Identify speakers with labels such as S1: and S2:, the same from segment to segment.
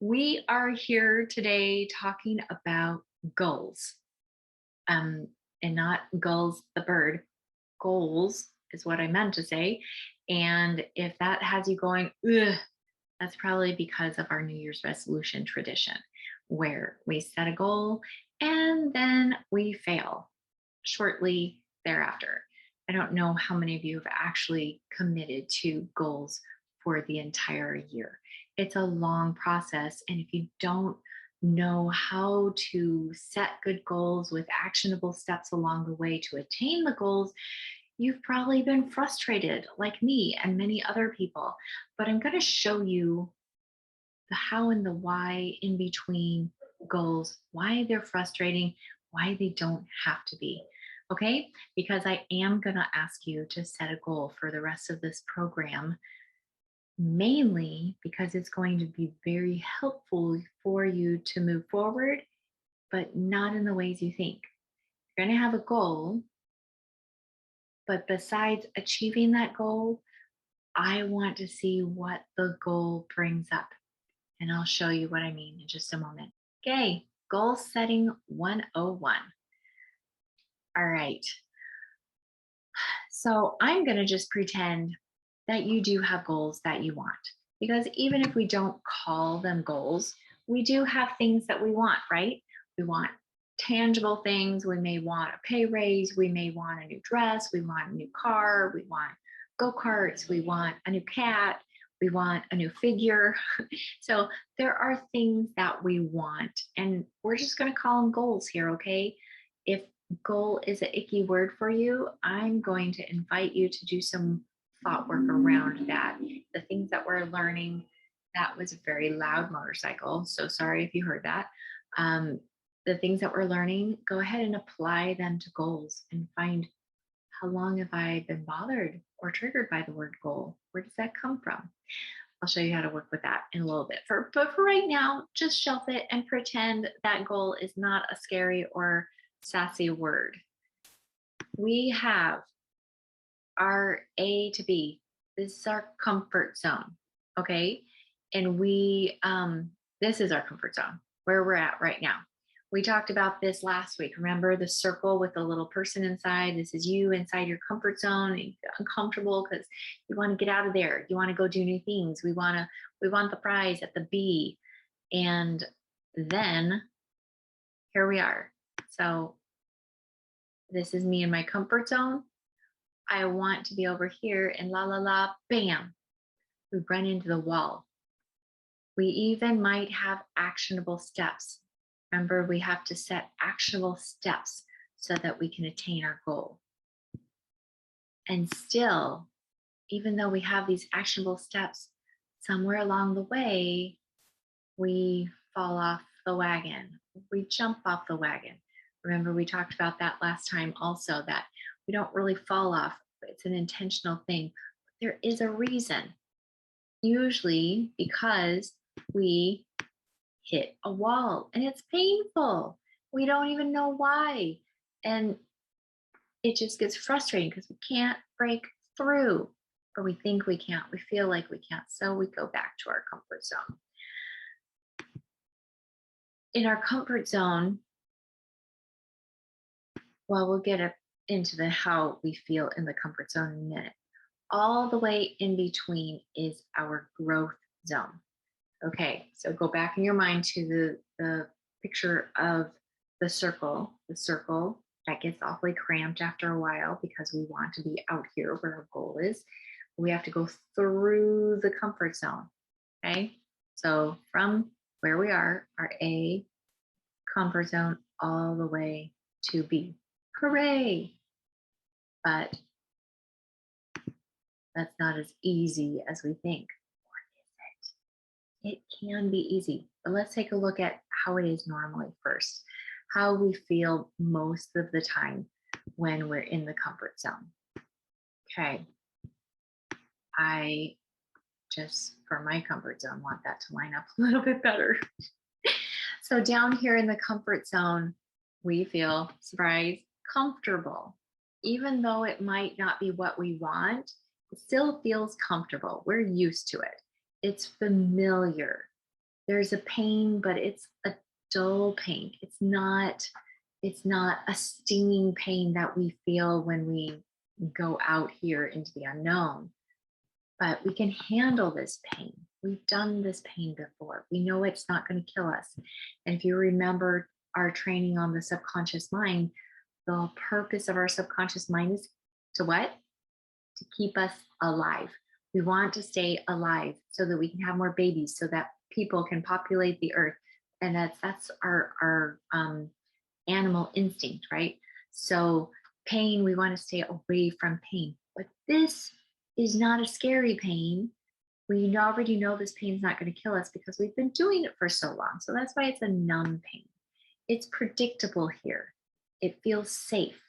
S1: We are here today talking about goals. Um, and not gulls the bird. Goals is what I meant to say. And if that has you going, ugh, that's probably because of our New Year's resolution tradition, where we set a goal and then we fail shortly thereafter. I don't know how many of you have actually committed to goals for the entire year. It's a long process. And if you don't know how to set good goals with actionable steps along the way to attain the goals, you've probably been frustrated like me and many other people. But I'm going to show you the how and the why in between goals, why they're frustrating, why they don't have to be. Okay? Because I am going to ask you to set a goal for the rest of this program, mainly because it's going to be very helpful for you to move forward, but not in the ways you think. You're going to have a goal, but besides achieving that goal, I want to see what the goal brings up. And I'll show you what I mean in just a moment. Okay, goal setting 101. All right, so I'm going to just pretend that you do have goals that you want. Because even if we don't call them goals, we do have things that we want, right? We want tangible things. We may want a pay raise. We may want a new dress. We want a new car. We want go karts. We want a new cat. We want a new figure. So there are things that we want, and we're just going to call them goals here, okay? If goal is an icky word for you, I'm going to invite you to do some thought work around that. The things that we're learning, that was a very loud motorcycle. So sorry if you heard that. The things that we're learning, go ahead and apply them to goals and find how long have I been bothered or triggered by the word goal? Where does that come from? I'll show you how to work with that in a little bit. But for right now, just shelf it and pretend that goal is not a scary or sassy word. We have our A to B. This is our comfort zone, okay? And this is our comfort zone, where we're at right now. We talked about this last week. Remember the circle with the little person inside? This is you inside your comfort zone, and you get uncomfortable because you want to get out of there. You want to go do new things. We want the prize at the B. And then here we are. So this is me in my comfort zone. I want to be over here, and la la la, bam, we run into the wall. We even might have actionable steps. Remember, we have to set actionable steps so that we can attain our goal. And still, even though we have these actionable steps, somewhere along the way, we fall off the wagon. We jump off the wagon. Remember, we talked about that last time also, that we don't really fall off. It's an intentional thing. There is a reason, usually because we hit a wall and it's painful. We don't even know why. And it just gets frustrating because we can't break through, or we think we can't. We feel like we can't. So we go back to our comfort zone. In our comfort zone, well, we'll get into the how we feel in the comfort zone in a minute. All the way in between is our growth zone. Okay, so go back in your mind to the picture of the circle that gets awfully cramped after a while because we want to be out here where our goal is. We have to go through the comfort zone. Okay, so from where we are, our A comfort zone, all the way to B. Hooray! But that's not as easy as we think. Or is it? It can be easy, but let's take a look at how it is normally first, how we feel most of the time when we're in the comfort zone. Okay, I just, for my comfort zone, want that to line up a little bit better. So down here in the comfort zone, we feel, surprise, comfortable. Even though it might not be what we want, it still feels comfortable. We're used to it. It's familiar. There's a pain, but it's a dull pain. It's not a stinging pain that we feel when we go out here into the unknown, but we can handle this pain. We've done this pain before. We know it's not going to kill us. And if you remember our training on the subconscious mind, the purpose of our subconscious mind is to what? To keep us alive. We want to stay alive so that we can have more babies, so that people can populate the earth. And that's our animal instinct, right? So pain, we want to stay away from pain. But this is not a scary pain. We already know this pain's not going to kill us because we've been doing it for so long. So that's why it's a numb pain. It's predictable here. It feels safe.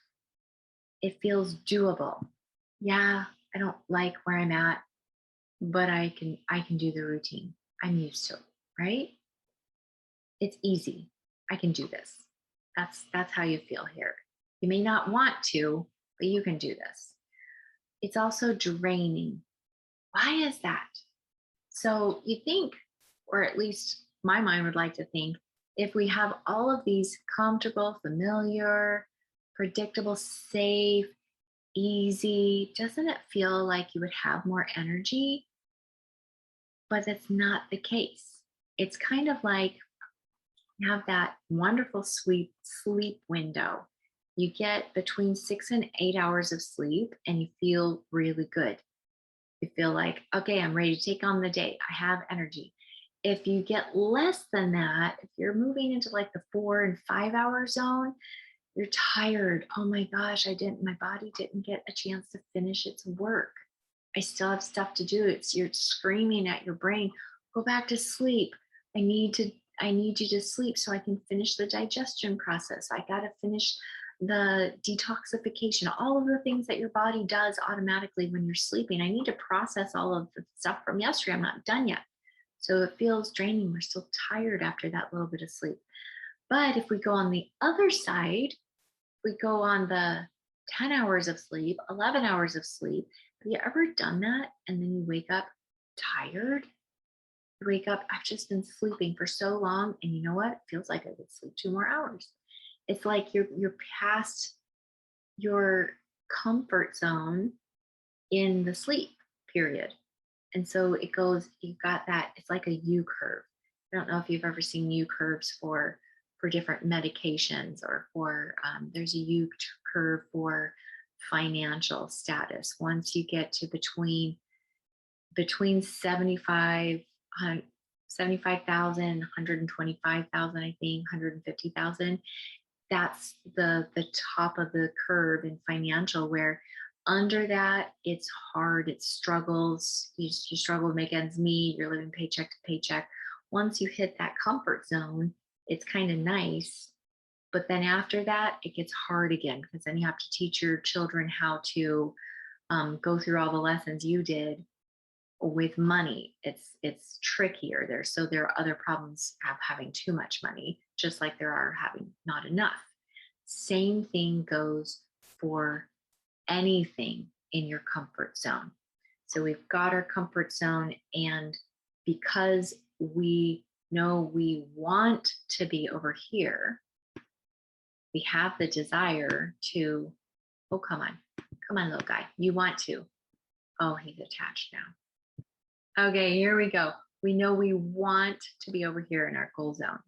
S1: It feels doable. Yeah, I don't like where I'm at, but I can do the routine. I'm used to it, right? It's easy. I can do this. That's how you feel here. You may not want to, but you can do this. It's also draining. Why is that? So you think, or at least my mind would like to think, if we have all of these comfortable, familiar, predictable, safe, easy, doesn't it feel like you would have more energy? But that's not the case. It's kind of like you have that wonderful sweet sleep window. You get between 6 and 8 hours of sleep and you feel really good. You feel like, okay, I'm ready to take on the day. I have energy. If you get less than that, if you're moving into like the 4 and 5 hour zone, you're tired. Oh my gosh, my body didn't get a chance to finish its work. I still have stuff to do. You're screaming at your brain, go back to sleep. I need to, I need you to sleep so I can finish the digestion process. I got to finish the detoxification, all of the things that your body does automatically when you're sleeping. I need to process all of the stuff from yesterday. I'm not done yet. So it feels draining. We're still tired after that little bit of sleep. But if we go on the other side, we go on the 10 hours of sleep, 11 hours of sleep. Have you ever done that? And then you wake up tired? You wake up, I've just been sleeping for so long. And you know what? It feels like I could sleep 2 more hours. It's like you're past your comfort zone in the sleep period. And so it goes, you've got that, it's like a U curve. I don't know if you've ever seen U curves for different medications, or for there's a U curve for financial status. Once you get to between 75,000, 125,000, I think 150,000, that's the top of the curve in financial, where under that it's hard, it struggles, you struggle to make ends meet, you're living paycheck to paycheck. Once you hit that comfort zone, it's kind of nice, but then after that it gets hard again, because then you have to teach your children how to go through all the lessons you did with money. It's trickier there. So there are other problems of having too much money, just like there are having not enough. Same thing goes for anything in your comfort zone. So we've got our comfort zone, and because we know we want to be over here, we have the desire to, oh, come on, little guy, you want to. Oh, he's attached now. Okay, here we go. We know we want to be over here in our goal zone,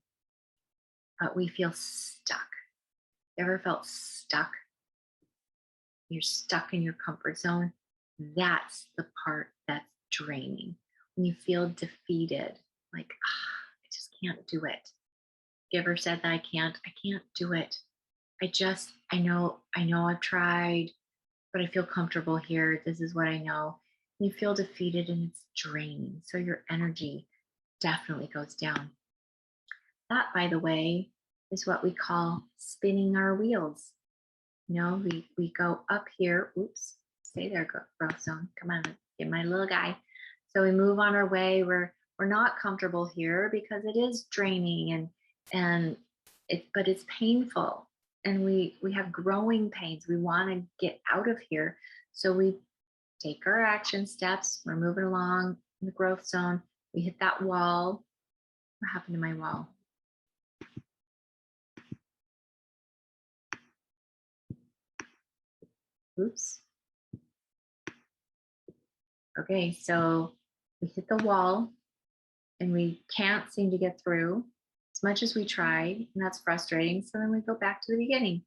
S1: but we feel stuck. Ever felt stuck? You're stuck in your comfort zone. That's the part that's draining. When you feel defeated, like, I just can't do it. You ever said that I can't do it. I know I've tried, but I feel comfortable here. This is what I know. You feel defeated and it's draining. So your energy definitely goes down. That, by the way, is what we call spinning our wheels. We go up here. Oops, stay there, growth zone. Come on, get my little guy. So we move on our way. We're not comfortable here because it is draining, but it's painful, and we have growing pains. We want to get out of here. So we take our action steps. We're moving along in the growth zone. We hit that wall. What happened to my wall? Oops. Okay, so we hit the wall and we can't seem to get through as much as we tried, and that's frustrating. So then we go back to the beginning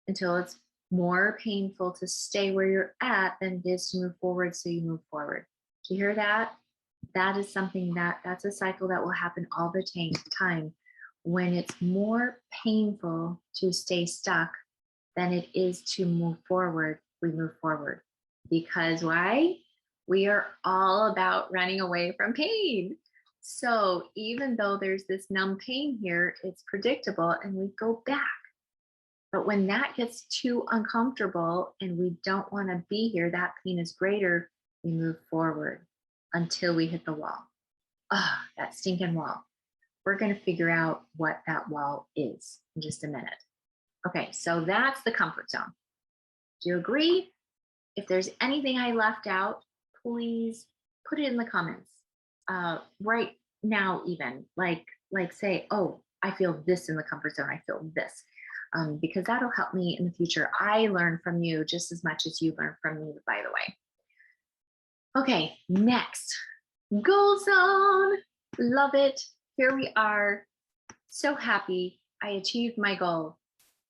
S1: until it's more painful to stay where you're at than it is to move forward. So you move forward. Do you hear that? That is something that's a cycle that will happen all the time. When it's more painful to stay stuck than it is to move forward, we move forward. Because why? We are all about running away from pain. So even though there's this numb pain here, it's predictable and we go back. But when that gets too uncomfortable and we don't want to be here, that pain is greater, we move forward until we hit the wall. Ah, that stinking wall. We're going to figure out what that wall is in just a minute. Okay, so that's the comfort zone. Do you agree? If there's anything I left out, please put it in the comments. Right now, even like say, oh, I feel this in the comfort zone. I feel this. Because that'll help me in the future. I learn from you just as much as you learn from me, by the way. Okay, next, goal zone. Love it. Here we are. So happy I achieved my goal.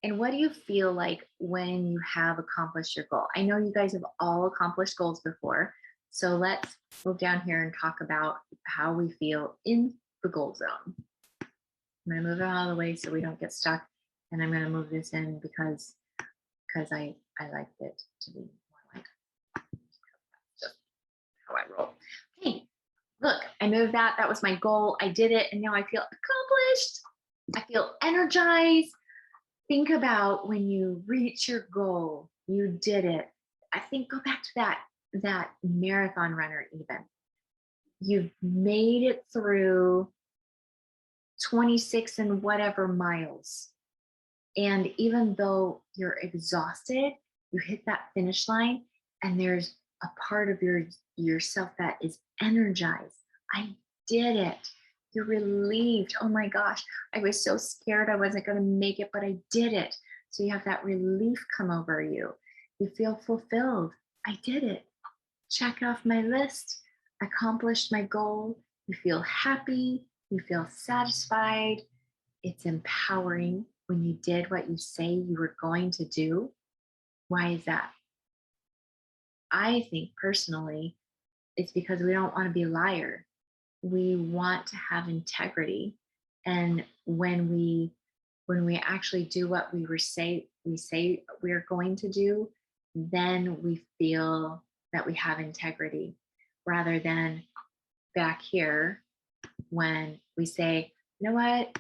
S1: And what do you feel like when you have accomplished your goal? I know you guys have all accomplished goals before. So let's move down here and talk about how we feel in the goal zone. I'm going to move it out of the way so we don't get stuck. And I'm going to move this in because I like it to be more like just how I roll. Okay, look, I moved that. That was my goal. I did it. And now I feel accomplished. I feel energized. Think about when you reach your goal, you did it. I think go back to that marathon runner even. You've made it through 26 and whatever miles. And even though you're exhausted, you hit that finish line and there's a part of yourself that is energized. I did it. You're relieved. Oh my gosh, I was so scared I wasn't going to make it, but I did it. So you have that relief come over you. You feel fulfilled. I did it. Check off my list. Accomplished my goal. You feel happy. You feel satisfied. It's empowering when you did what you say you were going to do. Why is that? I think personally, it's because we don't want to be a liar. We want to have integrity. And when we actually do what we say we're going to do, then we feel that we have integrity, rather than back here when we say, you know what,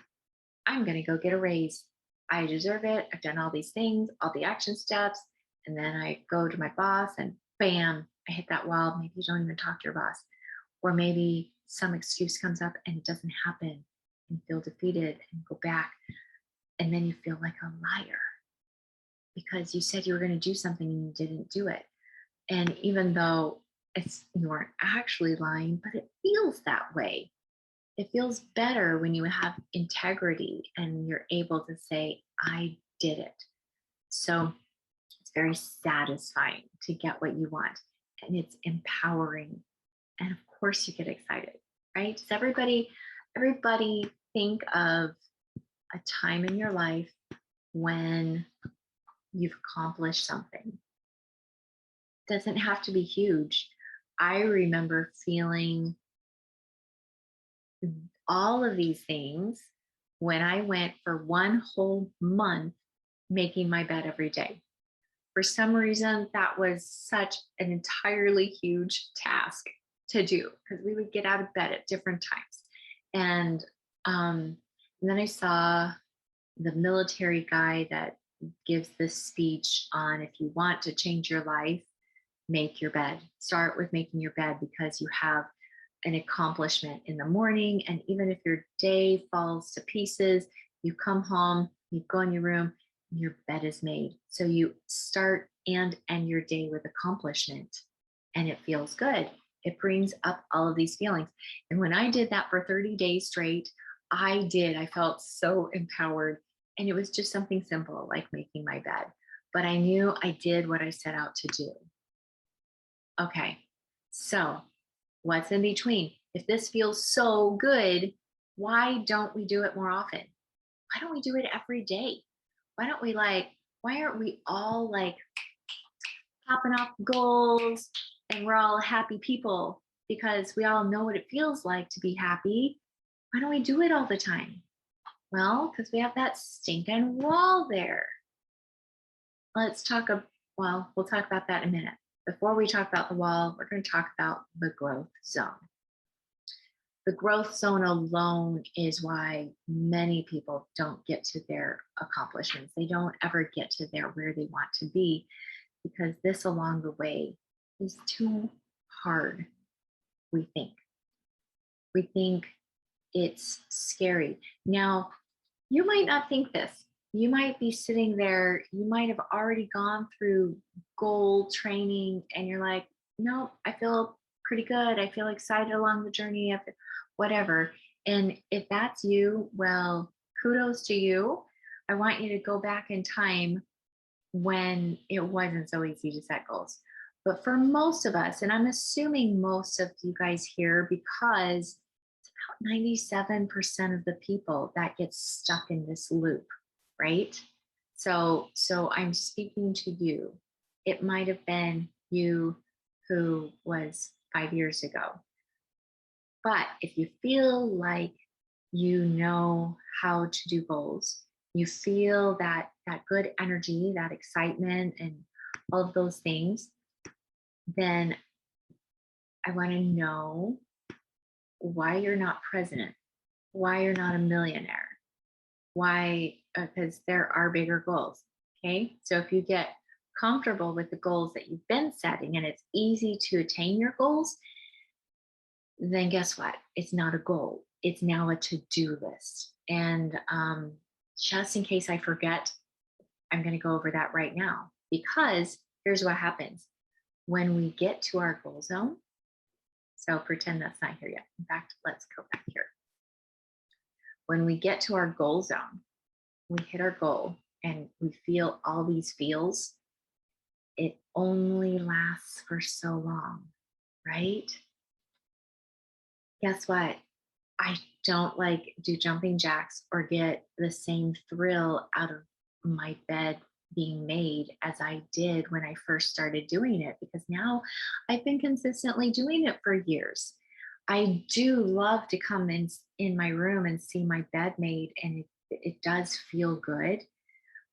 S1: I'm going to go get a raise. I deserve it. I've done all these things, all the action steps. And then I go to my boss and bam, I hit that wall. Maybe you don't even talk to your boss. Or maybe some excuse comes up and it doesn't happen and feel defeated and go back. And then you feel like a liar because you said you were going to do something and you didn't do it. And even though you weren't actually lying, but it feels that way. It feels better when you have integrity and you're able to say, I did it. So it's very satisfying to get what you want. And it's empowering. And of course you get excited, right? Does everybody think of a time in your life when you've accomplished something? It doesn't have to be huge. I remember feeling all of these things when I went for one whole month making my bed every day. For some reason, that was such an entirely huge task to do because we would get out of bed at different times. And then I saw the military guy that gives this speech on if you want to change your life, make your bed. Start with making your bed because you have an accomplishment in the morning. And even if your day falls to pieces, you come home, you go in your room, and your bed is made. So you start and end your day with accomplishment, and it feels good. It brings up all of these feelings. And when I did that for 30 days straight, I felt so empowered. And it was just something simple like making my bed. But I knew I did what I set out to do. Okay, so what's in between? If this feels so good, why don't we do it more often? Why don't we do it every day? Why aren't we all like popping off goals and we're all happy people because we all know what it feels like to be happy? Why don't we do it all the time? Well, because we have that stinking wall there. Let's talk we'll talk about that in a minute. Before we talk about the wall, we're going to talk about the growth zone. The growth zone alone is why many people don't get to their accomplishments. They don't ever get to where they want to be because this along the way is too hard, we think. We think it's scary. Now, you might not think this. You might be sitting there, you might have already gone through goal training and you're like, no, I feel pretty good. I feel excited along the journey of whatever. And if that's you, well, kudos to you. I want you to go back in time when it wasn't so easy to set goals. But for most of us, and I'm assuming most of you guys here, because it's about 97% of the people that get stuck in this loop, right? So I'm speaking to you. It might have been you who was 5 years ago. But if you feel like you know how to do goals, you feel that good energy, that excitement, and all of those things, then I want to know why you're not president, why you're not a millionaire, why, because there are bigger goals. Okay. So if you get comfortable with the goals that you've been setting and it's easy to attain your goals, then guess what? It's not a goal. It's now a to-do list. And just in case I forget, I'm going to go over that right now because here's what happens. When we get to our goal zone, so pretend that's not here yet. In fact, let's go back here. When we get to our goal zone, we hit our goal and we feel all these feels. It only lasts for so long, right? Guess what? I don't like do jumping jacks or get the same thrill out of my bed being made as I did when I first started doing it, because now I've been consistently doing it for years. I do love to come in my room and see my bed made, and it does feel good,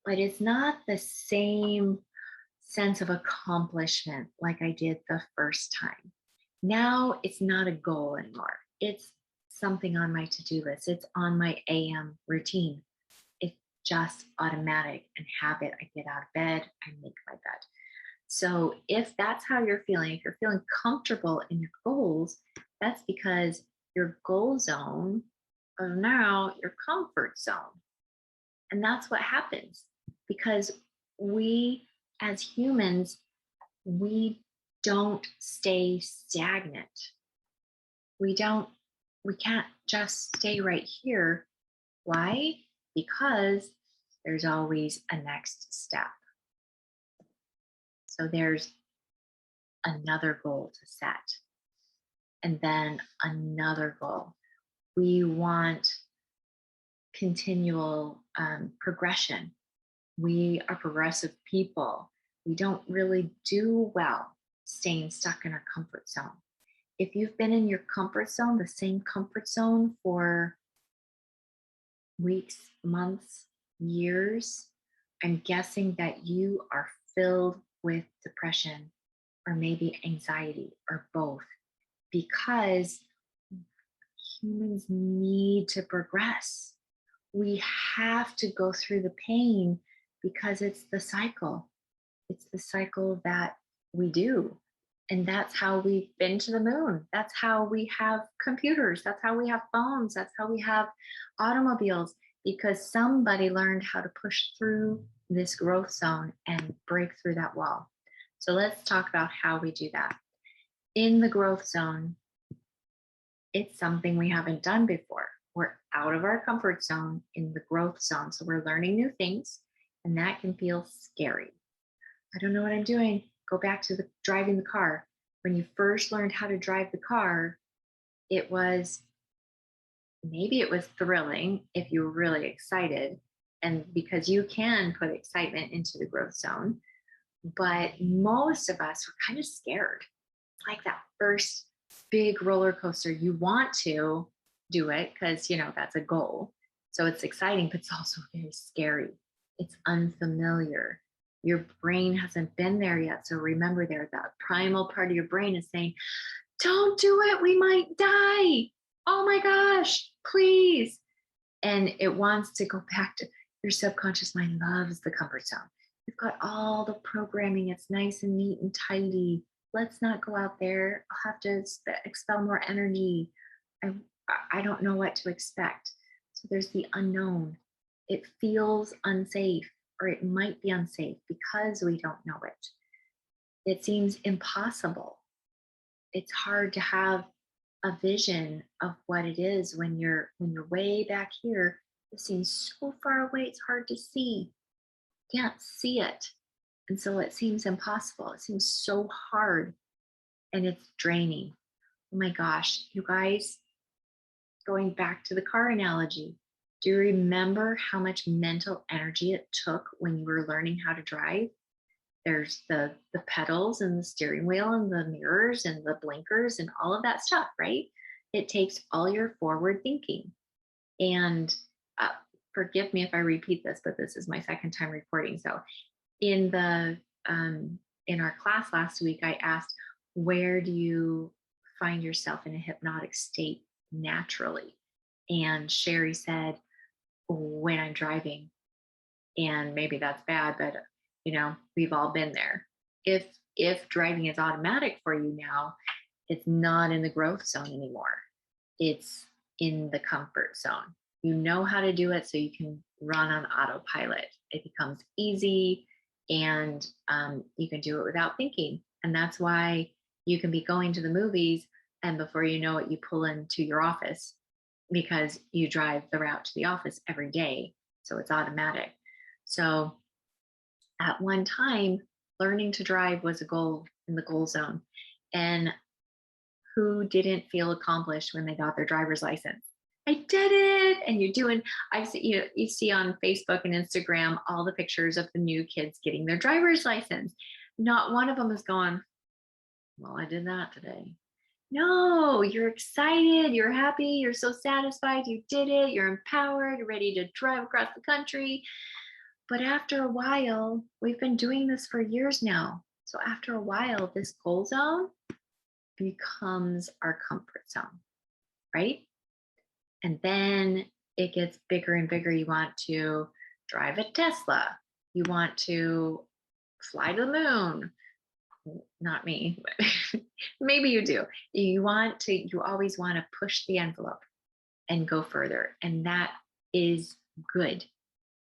S1: but it's not the same sense of accomplishment like I did the first time. Now it's not a goal anymore. It's something on my to-do list. It's on my AM routine. It's just automatic and habit. I get out of bed, I make my bed. So if that's how you're feeling, if you're feeling comfortable in your goals, that's because your goal zone is now your comfort zone. And that's what happens because we as humans, we don't stay stagnant. We can't just stay right here. Why? Because there's always a next step. So there's another goal to set, and then another goal. We want continual progression. We are progressive people. We don't really do well staying stuck in our comfort zone. If you've been in your comfort zone, the same comfort zone for weeks, months, years, I'm guessing that you are filled with depression or maybe anxiety or both, because humans need to progress. We have to go through the pain because it's the cycle. It's the cycle that we do. And that's how we've been to the moon. That's how we have computers. That's how we have phones. That's how we have automobiles, because somebody learned how to push through this growth zone and break through that wall. So let's talk about how we do that. In the growth zone, it's something we haven't done before. We're out of our comfort zone in the growth zone. So we're learning new things, and that can feel scary. I don't know what I'm doing. Go back to the driving the car. When you first learned how to drive the car, it was maybe it was thrilling if you were really excited, and because you can put excitement into the growth zone. But most of us were kind of scared. It's like that first big roller coaster. You want to do it because, that's a goal. So it's exciting, but it's also very scary. It's unfamiliar. Your brain hasn't been there yet. So remember there, that primal part of your brain is saying, don't do it. We might die. Oh my gosh, please. And it wants to go back to your subconscious mind loves the comfort zone. You've got all the programming. It's nice and neat and tidy. Let's not go out there. I'll have to expel more energy. I, I don't know what to expect. So there's the unknown. It feels unsafe, or it might be unsafe because we don't know it. It seems impossible. It's hard to have a vision of what it is when you're way back here. It seems so far away, it's hard to see. Can't see it. And so it seems impossible. It seems so hard, and it's draining. Oh my gosh, you guys, going back to the car analogy, do you remember how much mental energy it took when you were learning how to drive? There's the pedals and the steering wheel and the mirrors and the blinkers and all of that stuff, right? It takes all your forward thinking. And uh, forgive me if I repeat this, but this is my second time recording. So in the in our class last week, I asked, where do you find yourself in a hypnotic state naturally? And Sherry said, when I'm driving. And maybe that's bad, but we've all been there. If driving is automatic for you now, it's not in the growth zone anymore. It's in the comfort zone. You know how to do it, so you can run on autopilot. It becomes easy, and you can do it without thinking. And that's why you can be going to the movies, and before you know it, you pull into your office because you drive the route to the office every day. So it's automatic. So at one time, learning to drive was a goal in the goal zone. And who didn't feel accomplished when they got their driver's license? I did it. And you're doing, I see you see on Facebook and Instagram all the pictures of the new kids getting their driver's license. Not one of them is going, well, I did that today. No, you're excited, you're happy, you're so satisfied, you did it, you're empowered, you're ready to drive across the country. But after a while, we've been doing this for years now. So after a while, this goal zone becomes our comfort zone, right? And then it gets bigger and bigger. You want to drive a Tesla, you want to fly to the moon. Not me, but maybe you do. You always want to push the envelope and go further. And that is good.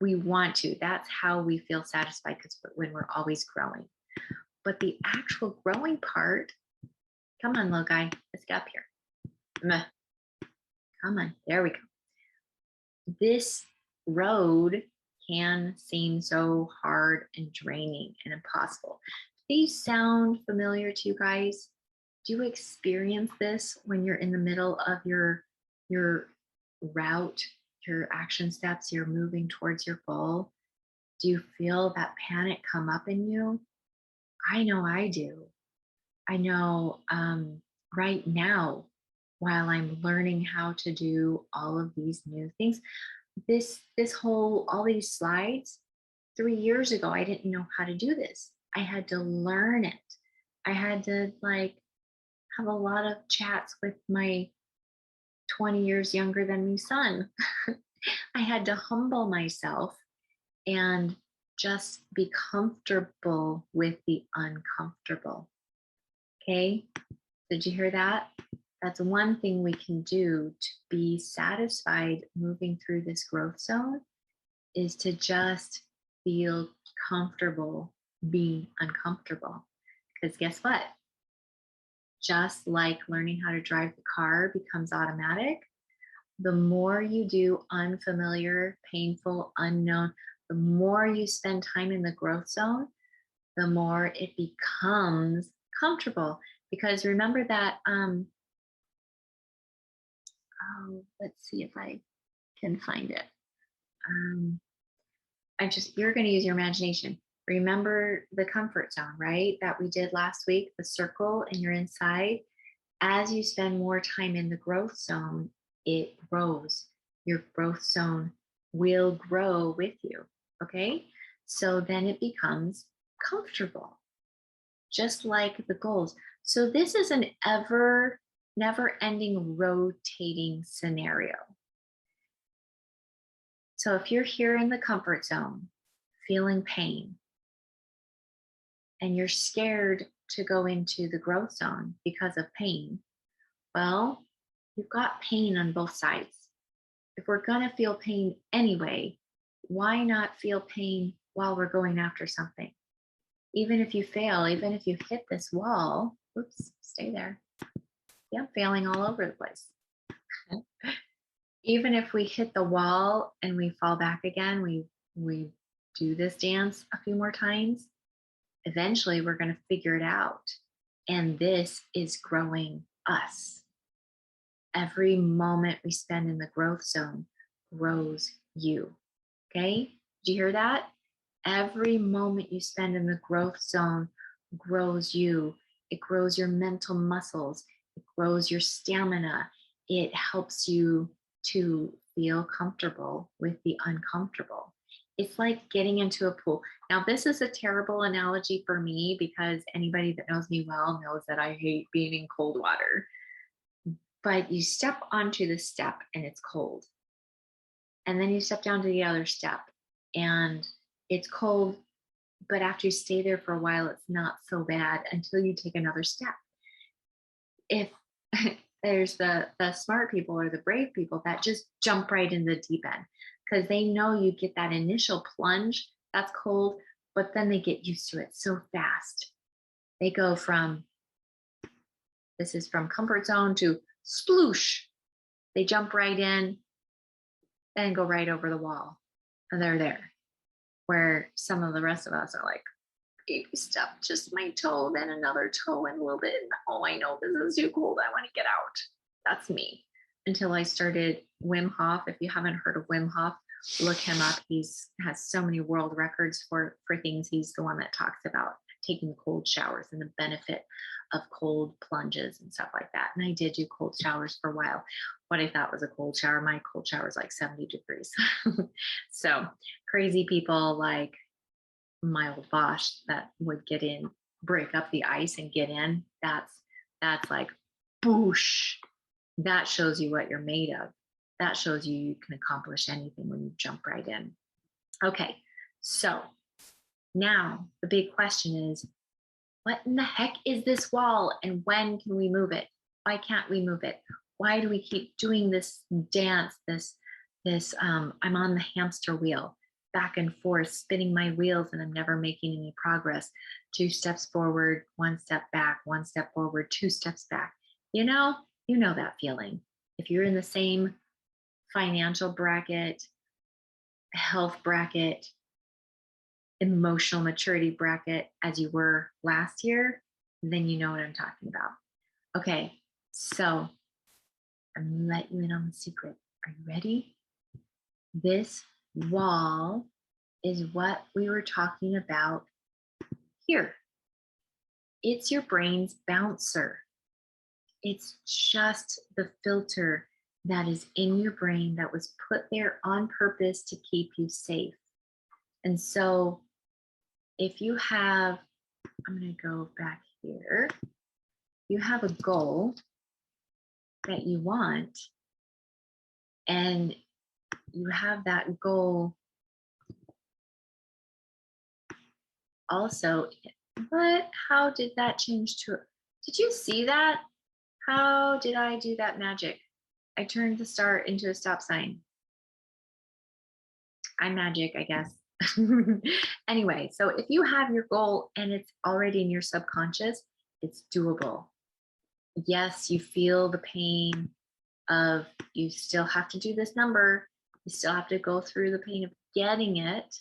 S1: We want to. That's how we feel satisfied, because when we're always growing. But the actual growing part, come on, little guy, let's get up here. Meh. Come on, there we go. This road can seem so hard and draining and impossible. Do these sound familiar to you guys? Do you experience this when you're in the middle of your route, your action steps, you're moving towards your goal? Do you feel that panic come up in you? I know I do. I know right now, while I'm learning how to do all of these new things, all these slides, 3 years ago, I didn't know how to do this. I had to learn it. I had to have a lot of chats with my 20 years younger than me son. I had to humble myself and just be comfortable with the uncomfortable. Okay? Did you hear that? That's one thing we can do to be satisfied moving through this growth zone, is to just feel comfortable being uncomfortable. Because guess what? just like learning how to drive the car becomes automatic, the more you do unfamiliar, painful, unknown, the more you spend time in the growth zone, the more it becomes comfortable. Because remember that, let's see if I can find it. Um, you're going to use your imagination. Remember the comfort zone, right? That we did last week, the circle, and you're inside. As you spend more time in the growth zone, it grows. Your growth zone will grow with you. Okay. So then it becomes comfortable, just like the goals. So this is an never ending rotating scenario. So if you're here in the comfort zone, feeling pain, and you're scared to go into the growth zone because of pain, well, you've got pain on both sides. If we're going to feel pain anyway, why not feel pain while we're going after something? Even if you fail, even if you hit this wall, oops, stay there. Yeah, I'm failing all over the place. Even if we hit the wall and we fall back again, we do this dance a few more times, eventually we're going to figure it out. And this is growing us. Every moment we spend in the growth zone grows you. Okay? Did you hear that? Every moment you spend in the growth zone grows you. It grows your mental muscles. It grows your stamina. It helps you to feel comfortable with the uncomfortable. It's like getting into a pool. Now, this is a terrible analogy for me because anybody that knows me well knows that I hate being in cold water. But you step onto the step and it's cold. And then you step down to the other step and it's cold. But after you stay there for a while, it's not so bad until you take another step. If there's the smart people or the brave people that just jump right in the deep end because they know you get that initial plunge that's cold, but then they get used to it so fast. They go from, this is from comfort zone to sploosh. They jump right in and go right over the wall and they're there. Where some of the rest of us are like, baby step, just my toe, then another toe and a little bit. Oh, I know this is too cold. I want to get out. That's me. Until I started Wim Hof. If you haven't heard of Wim Hof, look him up. He's has so many world records for things. He's the one that talks about taking cold showers and the benefit of cold plunges and stuff like that. And I did do cold showers for a while. What I thought was a cold shower, my cold shower is like 70 degrees. So crazy people like my old boss that would get in, break up the ice and get in. That's like boosh. That shows you what you're made of. That shows you can accomplish anything when you jump right in. Okay, so now the big question is, what in the heck is this wall and when can we move it? Why can't we move it? Why do we keep doing this dance, this I'm on the hamster wheel, back and forth, spinning my wheels, and I'm never making any progress. 2 steps forward, 1 step back, 1 step forward, 2 steps back. You know that feeling. If you're in the same financial bracket, health bracket, emotional maturity bracket as you were last year, then you know what I'm talking about. Okay, so I'm gonna let you in on the secret. Are you ready? This wall is what we were talking about here. It's your brain's bouncer. It's just the filter that is in your brain that was put there on purpose to keep you safe. And so if you have, I'm going to go back here. You have a goal that you want, and you have that goal also. But how did that change to, did you see that? How did I do that magic? I turned the star into a stop sign. I'm magic, I guess. Anyway, so if you have your goal and it's already in your subconscious, it's doable. yes, you feel the pain of you still have to do this number, you still have to go through the pain of getting it,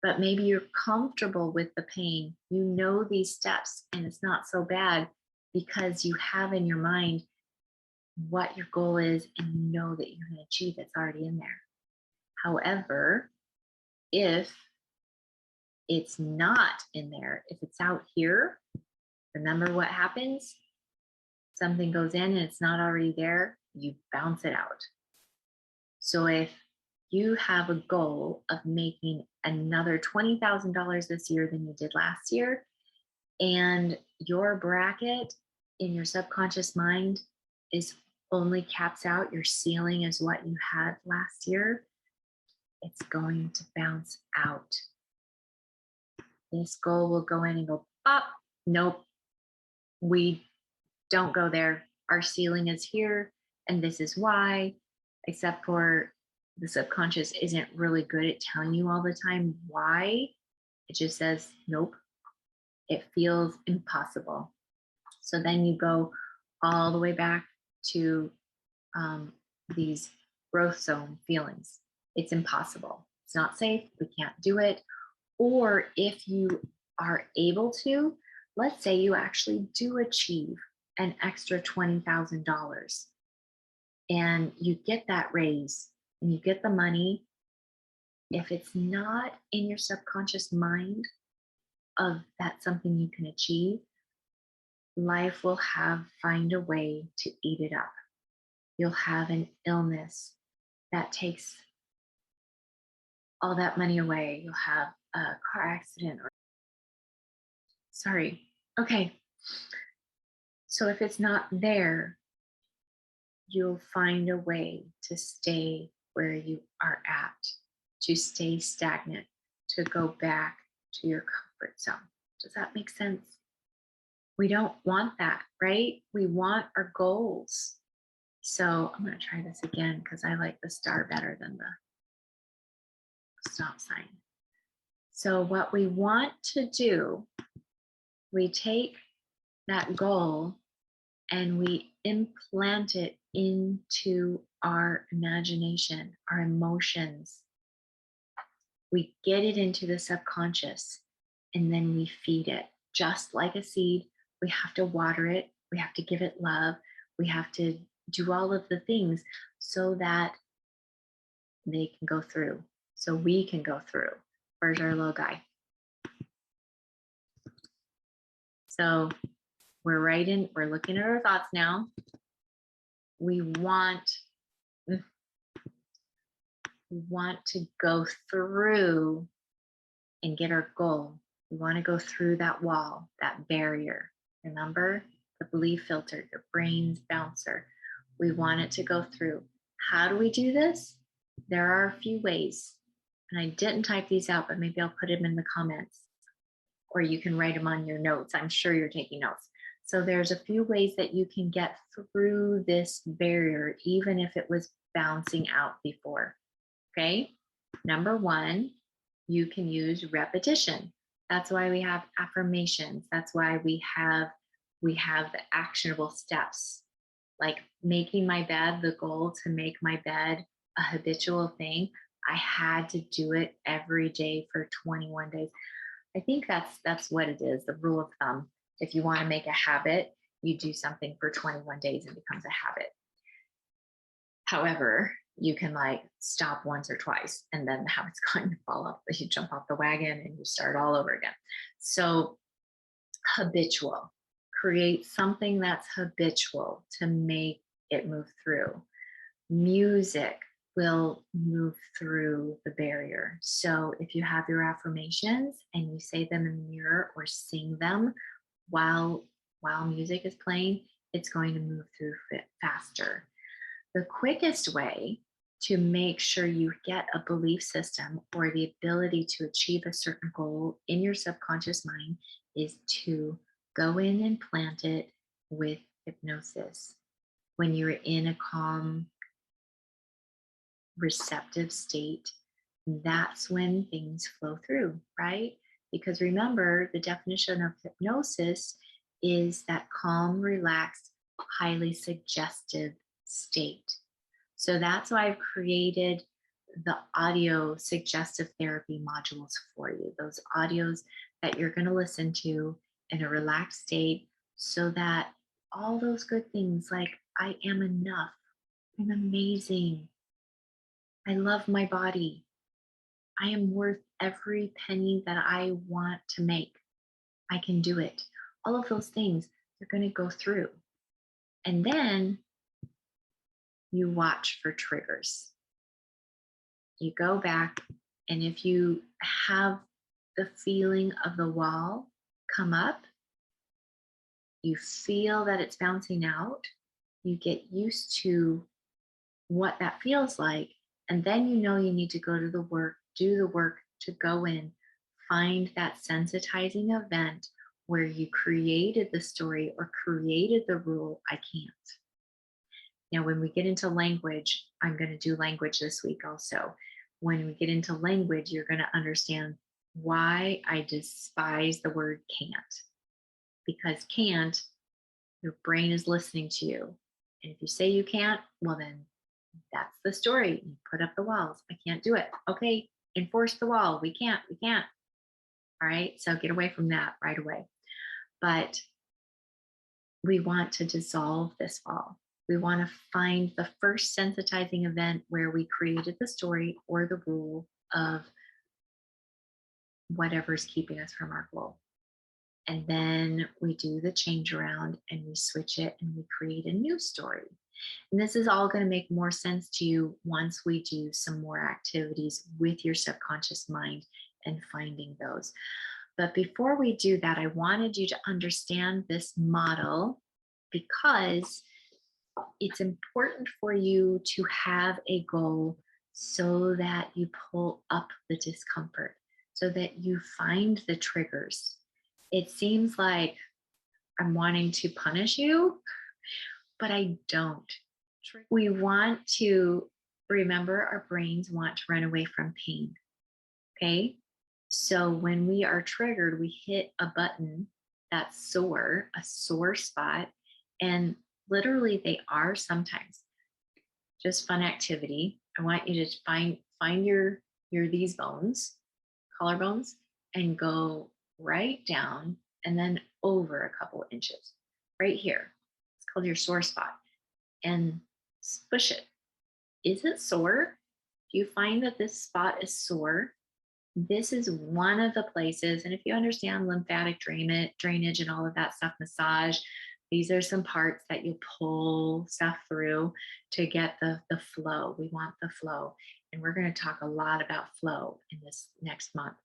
S1: but maybe you're comfortable with the pain. You know these steps and it's not so bad because you have in your mind what your goal is and you know that you're going to achieve it's already in there. However, if it's not in there, if it's out here, remember what happens? Something goes in and it's not already there, you bounce it out. So if you have a goal of making another $20,000 this year than you did last year, and your bracket in your subconscious mind is only caps out, your ceiling is what you had last year, it's going to bounce out. This goal will go in and go, pop, nope, we don't go there. Our ceiling is here, and this is why, except for the subconscious isn't really good at telling you all the time why. It just says, nope, it feels impossible. So then you go all the way back to these growth zone feelings. It's impossible. It's not safe. We can't do it. Or if you are able to, let's say you actually do achieve an extra $20,000 and you get that raise and you get the money. If it's not in your subconscious mind of that's something you can achieve, life will find a way to eat it up. You'll have an illness that takes all that money away. You'll have a car accident or sorry. Okay. So if it's not there, you'll find a way to stay where you are at, to stay stagnant, to go back to your comfort zone. Does that make sense? We don't want that, right? We want our goals. So I'm going to try this again because I like the star better than the stop sign. So what we want to do, we take that goal and we implant it into our imagination, our emotions. We get it into the subconscious and then we feed it. Just like a seed, we have to water it, we have to give it love, we have to do all of the things so that they can go through, so we can go through. Where's our little guy? So we're looking at our thoughts now. We want to go through and get our goal. We want to go through that wall, that barrier. Remember the belief filter, your brain's bouncer. We want it to go through. How do we do this? There are a few ways, and I didn't type these out, but maybe I'll put them in the comments, or you can write them on your notes. I'm sure you're taking notes. So there's a few ways that you can get through this barrier, even if it was bouncing out before. Okay. Number one, you can use repetition. That's why we have affirmations. That's why we have the actionable steps, like making my bed, the goal to make my bed a habitual thing. I had to do it every day for 21 days. I think that's what it is, the rule of thumb. If you want to make a habit, you do something for 21 days and it becomes a habit. However, you can like stop once or twice and then the habit's going to fall off. You jump off the wagon and you start all over again. So habitual, create something that's habitual to make it move through. Music will move through the barrier. So if you have your affirmations and you say them in the mirror or sing them while music is playing, it's going to move through faster. The quickest way to make sure you get a belief system or the ability to achieve a certain goal in your subconscious mind is to go in and plant it with hypnosis. When you're in a calm, receptive state, that's when things flow through, right? Because remember, the definition of hypnosis is that calm, relaxed, highly suggestive state. So that's why I've created the audio suggestive therapy modules for you, those audios that you're going to listen to in a relaxed state so that all those good things like I am enough, I'm amazing, I love my body, I am worth every penny that I want to make, I can do it. All of those things are going to go through. And then you watch for triggers. You go back, and if you have the feeling of the wall come up, you feel that it's bouncing out, you get used to what that feels like, and then you know you need to go to the work, do the work to go in, find that sensitizing event where you created the story or created the rule, I can't. Now, when we get into language, I'm going to do language this week also. When we get into language, you're going to understand why I despise the word can't. Because can't, your brain is listening to you. And if you say you can't, well, then that's the story. You put up the walls. I can't do it. Okay, enforce the wall. We can't. All right, so get away from that right away. But we want to dissolve this wall. We want to find the first sensitizing event where we created the story or the rule of whatever's keeping us from our goal. And then we do the change around and we switch it and we create a new story. And this is all going to make more sense to you once we do some more activities with your subconscious mind and finding those. But before we do that, I wanted you to understand this model because it's important for you to have a goal so that you pull up the discomfort, so that you find the triggers. It seems like I'm wanting to punish you, but I don't. We want to remember our brains want to run away from pain. Okay. So when we are triggered, we hit a button that's sore, a sore spot, and literally they are sometimes just fun activity. I want you to find your these bones, collarbones, and go right down and then over a couple inches, right here. It's called your sore spot, and push it. Is it sore? Do you find that this spot is sore? This is one of the places, and if you understand lymphatic drainage and all of that stuff, massage, these are some parts that you pull stuff through to get the flow. We want the flow. And we're going to talk a lot about flow in this next month.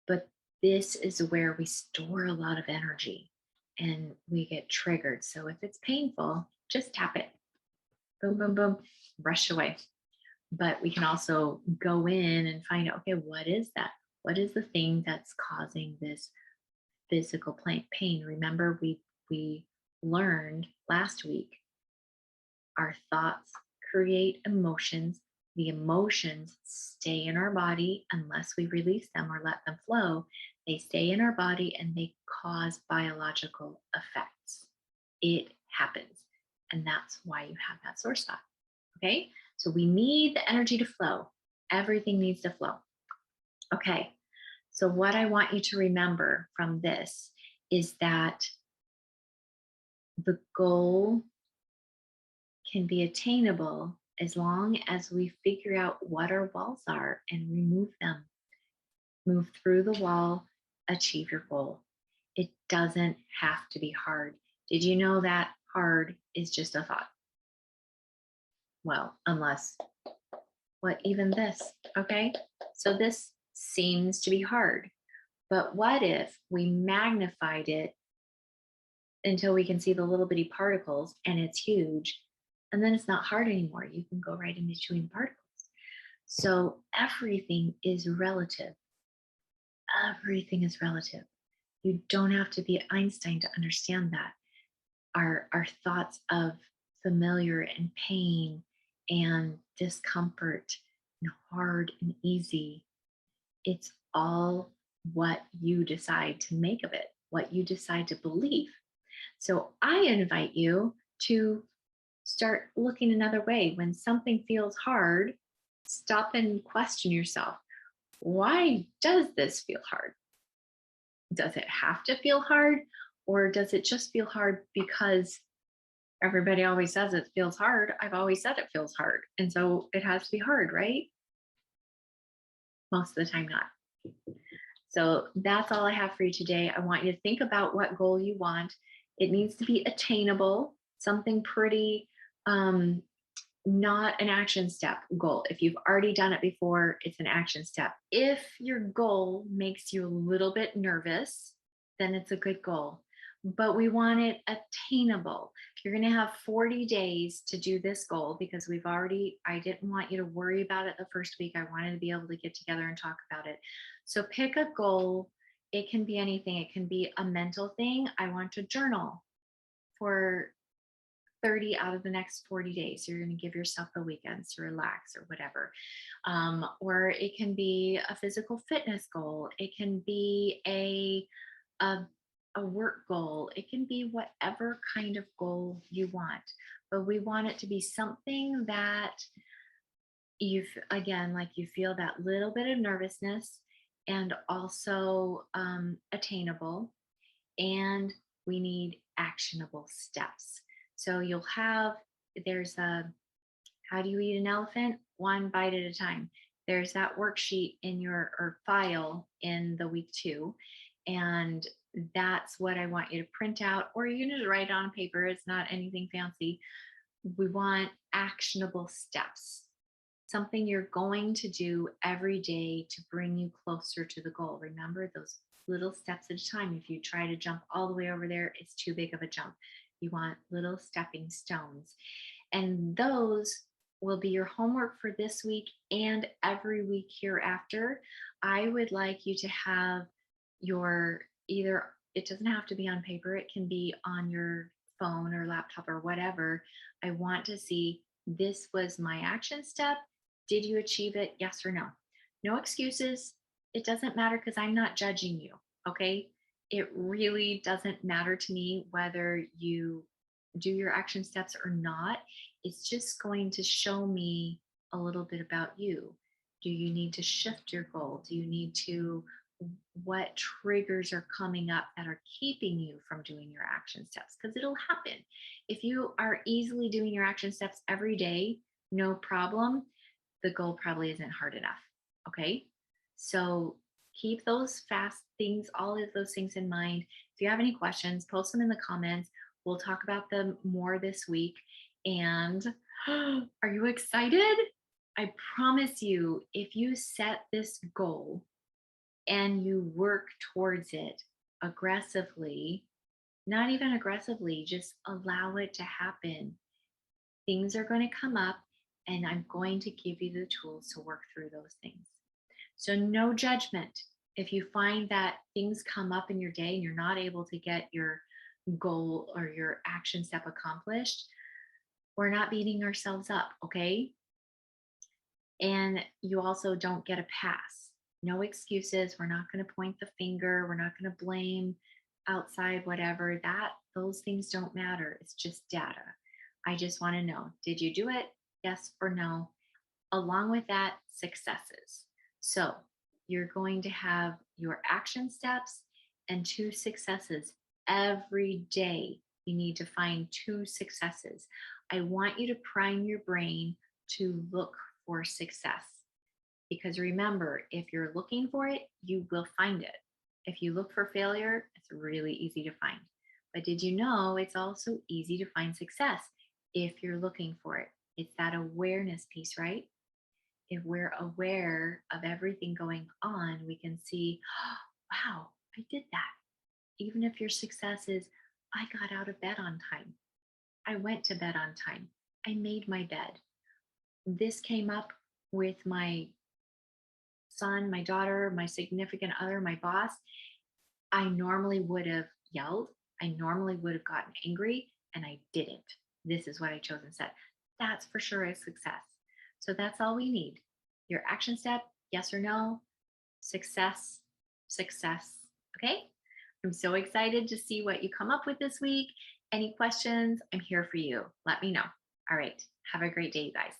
S1: But this is where we store a lot of energy and we get triggered. So if it's painful, just tap it. Boom, boom, boom, brush away. But we can also go in and find out, okay, what is that? What is the thing that's causing this physical pain? Remember, we learned last week, our thoughts create emotions. The emotions stay in our body unless we release them or let them flow. They stay in our body and they cause biological effects. It happens. And that's why you have that sore spot. Okay, so we need the energy to flow. Everything needs to flow. Okay, so what I want you to remember from this is that the goal can be attainable as long as we figure out what our walls are and remove them. Move through the wall, achieve your goal. It doesn't have to be hard. Did you know that hard is just a thought? Well, unless, what, even this, okay? So this seems to be hard, but what if we magnified it until we can see the little bitty particles and it's huge, and then it's not hard anymore. You can go right in between the particles. So everything is relative. Everything is relative. You don't have to be Einstein to understand that. Our thoughts of familiar and pain and discomfort and hard and easy, it's all what you decide to make of it, what you decide to believe. So I invite you to start looking another way. When something feels hard, stop and question yourself. Why does this feel hard? Does it have to feel hard? Or does it just feel hard because everybody always says it feels hard? I've always said it feels hard. And so it has to be hard, right? Most of the time, not. So that's all I have for you today. I want you to think about what goal you want. It needs to be attainable, something pretty, not an action step goal. If you've already done it before, it's an action step. If your goal makes you a little bit nervous, then it's a good goal. But we want it attainable. You're going to have 40 days to do this goal because I didn't want you to worry about it the first week. I wanted to be able to get together and talk about it. So pick a goal. It can be anything, it can be a mental thing. I want to journal for 30 out of the next 40 days. You're going to give yourself the weekends to relax or whatever. Or it can be a physical fitness goal. It can be a work goal. It can be whatever kind of goal you want. But we want it to be something that again, like you feel that little bit of nervousness and also attainable. And we need actionable steps. So there's a, how do you eat an elephant? One bite at a time. There's that worksheet in your or file in the week 2. And that's what I want you to print out, or you can just write on paper. It's not anything fancy. We want actionable steps, something you're going to do every day to bring you closer to the goal. Remember those little steps at a time. If you try to jump all the way over there, it's too big of a jump. You want little stepping stones. And those will be your homework for this week and every week hereafter. I would like you to have it doesn't have to be on paper, it can be on your phone or laptop or whatever. I want to see, this was my action step. Did you achieve it? Yes or no? No excuses. It doesn't matter because I'm not judging you. Okay. It really doesn't matter to me whether you do your action steps or not. It's just going to show me a little bit about you. Do you need to shift your goal? Do you need to, what triggers are coming up that are keeping you from doing your action steps? Because it'll happen. If you are easily doing your action steps every day, no problem, the goal probably isn't hard enough. Okay. So keep those fast things, all of those things in mind. If you have any questions, post them in the comments. We'll talk about them more this week. And are you excited? I promise you, if you set this goal and you work towards it aggressively, not even aggressively, just allow it to happen, things are going to come up and I'm going to give you the tools to work through those things. So, no judgment. If you find that things come up in your day and you're not able to get your goal or your action step accomplished, we're not beating ourselves up, okay? And you also don't get a pass. No excuses. We're not going to point the finger. We're not going to blame outside, whatever. Those things don't matter. It's just data. I just want to know, did you do it? Yes or no? Along with that, successes. So you're going to have your action steps and 2 successes every day. You need to find 2 successes. I want you to prime your brain to look for success. Because remember, if you're looking for it, you will find it. If you look for failure, it's really easy to find. But did you know it's also easy to find success if you're looking for it? It's that awareness piece, right? If we're aware of everything going on, we can see, oh, wow, I did that. Even if your success is, I got out of bed on time. I went to bed on time. I made my bed. This came up with my son, my daughter, my significant other, my boss. I normally would have yelled. I normally would have gotten angry, and I didn't. This is what I chose instead. That's for sure a success. So that's all we need. Your action step, yes or no, success, success. Okay. I'm so excited to see what you come up with this week. Any questions? I'm here for you. Let me know. All right. Have a great day, you guys.